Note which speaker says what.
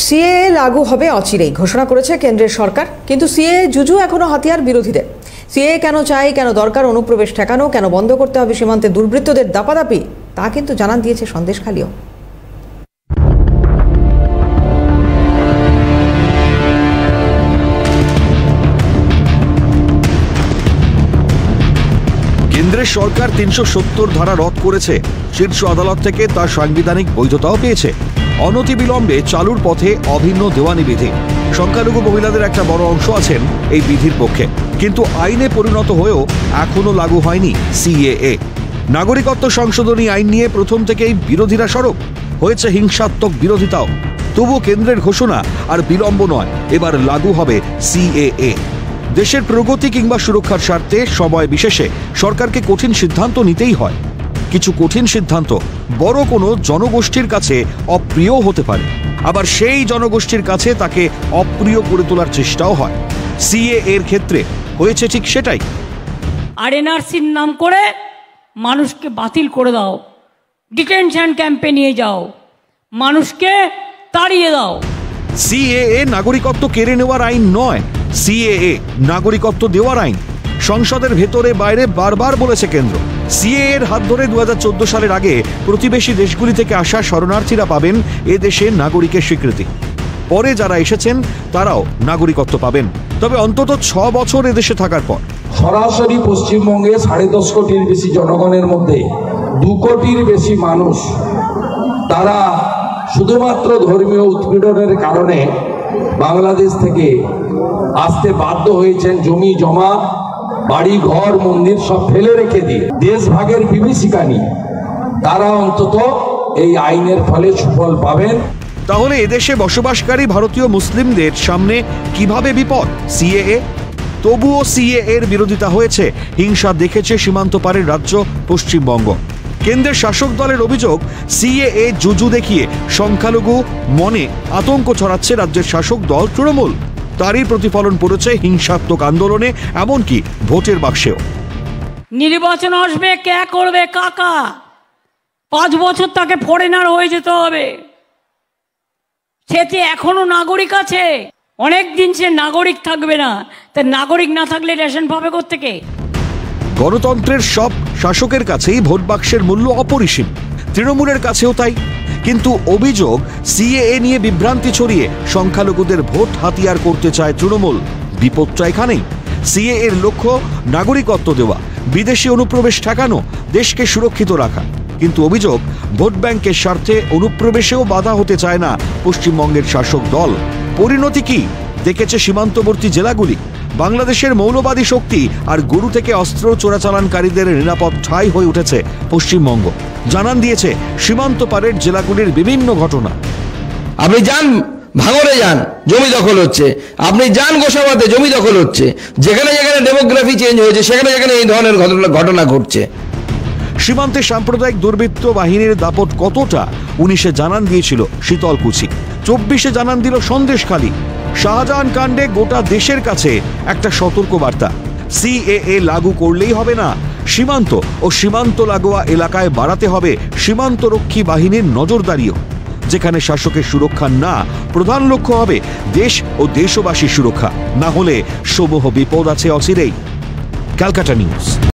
Speaker 1: CA লাগু হবে অচিরেই ঘোষণা করেছে কেন্দ্রের সরকার, কিন্তু সিএ জুজু এখনো হাতিয়ার বিরোধীদের। সিএ কেন চাই, কেন দরকার অনুপ্রবেশ ঠেকানো, কেন বন্ধ করতে হবে সীমান্তে দুর্বৃত্তদের দাপাদাপি, তা কিন্তু জানান দিয়েছে সন্দেশখালীও।
Speaker 2: কেন্দ্রের সরকার ৩৭০ ধারা রদ করেছে। শীর্ষ আদালত থেকে তার সাংবিধানিক বৈধতাও পেয়েছে। অনতিবিলম্বে চালুর পথে অভিন্ন দেওয়ানি বিধি। সংখ্যালঘু মহিলাদের একটা বড় অংশ আছেন এই বিধির পক্ষে, কিন্তু আইনে পরিণত হয়েও এখনো লাগু হয়নি সিএএ। নাগরিকত্ব সংশোধনী আইন নিয়ে প্রথম থেকেই বিরোধীরা সরব, হয়েছে হিংসাত্মক বিরোধিতাও। তবুও কেন্দ্রের ঘোষণা আর বিলম্ব নয়, এবার লাগু হবে সিএএ। দেশের প্রগতি কিংবা সুরক্ষার স্বার্থে সময় বিশেষে সরকারকে কঠিন সিদ্ধান্ত নিতেই হয়। কিছু কঠিন সিদ্ধান্ত বড় কোনো জনগোষ্ঠীর কাছে অপ্রিয় হতে পারে, আবার সেই জনগোষ্ঠীর কাছে তাকে অপ্রিয় করে তোলার চেষ্টাও হয়। সিএ এর ক্ষেত্রে হয়েছে ঠিক সেটাই।
Speaker 3: আরএনআরসির নাম করে মানুষকে বাতিল করে দাও, ডিটেনশন ক্যাম্পে নিয়ে যাও, মানুষকে তাড়িয়ে দাও।
Speaker 2: সিএএ নাগরিকত্ব কেড়ে নেওয়ার আইন নয়, সিএএ নাগরিকত্ব দেওয়ার আইন। সংসদের ভেতরে বাইরে বারবার বলেছে কেন্দ্র, সিএএ এর হাত ধরে ২০১৪ সালের আগে প্রতিবেশী দেশগুলি থেকে আসা শরণার্থীরা পাবেন এ দেশে নাগরিকের স্বীকৃতি। পরে যারা এসেছেন তারাও নাগরিকত্ব পাবেন, তবে অন্তত ৬ বছর এদেশে থাকার পর।
Speaker 4: সরাসরি পশ্চিমবঙ্গে ১৫.৫ কোটির বেশি জনগণের মধ্যে ২ কোটির বেশি মানুষ তারা শুধুমাত্র ধর্মীয় উৎপীড়নের কারণে বাংলাদেশ থেকে আসতে বাধ্য হয়েছেন। জমি জমা, বাড়ি ঘর, মন্দির সব ফেলে রেখে দিয়ে দেশ ভাগের বিভীষিকা নিয়ে তারা অন্তত এই আইনের ফলে সুফল পাবেন।
Speaker 2: তাহলে এদেশে বসবাসকারী ভারতীয় মুসলিমদের সামনে কিভাবে বিপদ সিএএ? তবুও সিএএ এর বিরোধিতা হয়েছে, হিংসা দেখেছে সীমান্ত পারের রাজ্য পশ্চিমবঙ্গ। কেন্দ্রের শাসক দলের অভিযোগ, সিএএ জুজু দেখিয়ে সংখ্যালঘু মনে আতঙ্ক ছড়াচ্ছে রাজ্যের শাসক দল তৃণমূল। তারই প্রতিফলন পড়েছে হিংসাত্মক আন্দোলনে, এমনকি ভোটের বাক্সেও।
Speaker 3: নির্বাচন আসবে, কে করবে কাকা? ৫ বছর তাকে ফরেনার হয়ে যেতে হবে। সেতে এখনো নাগরিক আছে, অনেক দিন সে নাগরিক থাকবে না। তা নাগরিক না থাকলে রেশন পাবে কোত্থেকে?
Speaker 2: গণতন্ত্রের সব শাসকের কাছেই ভোট বাক্সের মূল্য অপরিসীম, তৃণমূলের কাছেও তাই। কিন্তু অভিযোগ, সিএএ নিয়ে বিভ্রান্তি ছড়িয়ে সংখ্যালঘুদের ভোট হাতিয়ার করতে চায় তৃণমূল। বিপদটা এখানেই। সিএএ এর লক্ষ্য নাগরিকত্ব দেওয়া, বিদেশি অনুপ্রবেশ ঠেকানো, দেশকে সুরক্ষিত রাখা। কিন্তু অভিযোগ, ভোট ব্যাংকের স্বার্থে অনুপ্রবেশেও বাধা হতে চায় না পশ্চিমবঙ্গের শাসক দল। পরিণতি কি দেখেছে সীমান্তবর্তী জেলাগুলি? বাংলাদেশের মৌলবাদী শক্তি আর গরু থেকে অস্ত্র চোরাচালানকারীদের নিরাপদ ঠাঁই হয়ে উঠেছে পশ্চিমবঙ্গ, জানান দিয়েছে সীমান্ত পারের জেলাগুলির বিভিন্ন ঘটনা।
Speaker 5: আপনি যান ভাঙড়ে, যান জমি দখল হচ্ছে, আপনি যান গোসাবাতে জমি দখল হচ্ছে। যেখানে যেখানে ডেমোগ্রাফি চেঞ্জ হয়েছে সেখানে যেখানে এই ধরনের ঘটনা ঘটছে।
Speaker 2: সীমান্তে সাম্প্রদায়িক দুর্বৃত্ত বাহিনীর দাপট কতটা ১৯-এ জানান দিয়েছিল শীতলকুচি, ২৪-এ জানান দিল সন্দেশখালী। শাহজাহান কাণ্ডে গোটা দেশের কাছে একটা সতর্ক বার্তা। সিএএ লাগু করলেই হবে না, সীমান্ত ও সীমান্ত লাগোয়া এলাকায় বাড়াতে হবে সীমান্তরক্ষী বাহিনীর নজরদারিও। যেখানে শাসকের সুরক্ষা না, প্রধান লক্ষ্য হবে দেশ ও দেশবাসীর সুরক্ষা। না হলে সমূহ বিপদ আছে অচিরেই। ক্যালকাটা নিউজ।